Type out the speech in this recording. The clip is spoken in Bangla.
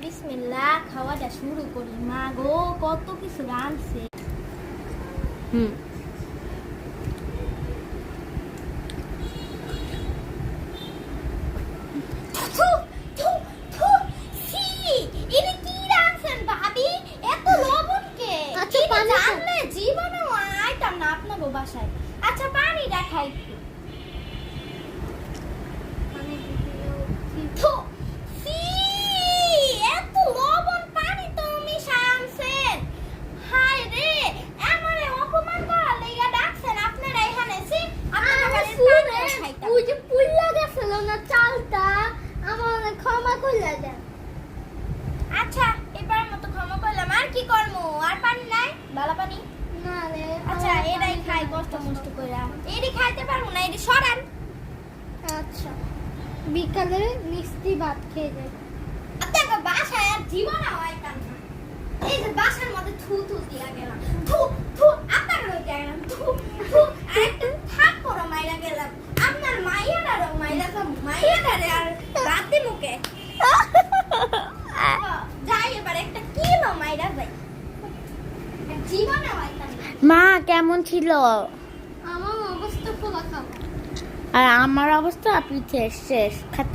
বিসমিল্লাহ, খাওয়াটা শুরু করি। মা গো, কত কিছু রাঁধছে। থু, থু, থু, ছি, এটা কি রাঁধছেন ভাবি? এত লবণ কে? আচ্ছা, এটা পানি খাও। জানলে জীবনেও আইতাম না আপনাকে বাসায়। আচ্ছা, পানিটা খাই একটু। থু, ছি, এত লবণ পানি তো মিশায় আনছেন। হায় রে, আমারে অপমান করার লাইগা ডাকছেন আপনারা এখানে। ছি, আপনাদের বাড়ির পানিও খাইতাম। ওই যে পুল্লা গেছিল না চালটা, আমার ক্ষমা করলে দেন। আচ্ছা, এবারের মতো ক্ষমা করলাম। আর কি করবো? আর পানি নাই? বালা পানি? না রে, আচ্ছা, এটাই খাই কষ্ট মষ্ট কইরা। এডি খাইতে পারবো না, এডি সরান। আচ্ছা, বিকালে মিষ্টি ভাত খেয়ে যাই। আপনাকে বাসায় আর জীবনে আইতাম না। এই যে বাসার মধ্যে থু থু দিয়া গেলাম। থু থু, আপনার লইতে গেলাম। থু থু, আরেকটা থাপ্পড় মাইরা গেলাম। আপনার মাইয়াটারও মাইরা তো মাইয়াটারে আর রাতে মুখে। যাই এবার একটা কিলো মাইরা যাই। আর জীবনে আইতাম না। মা কেমন ছিল? আমার অবস্থা খোলা খাওয়া। আর আমার অবস্থা আপনি শেষ শেষ খাতা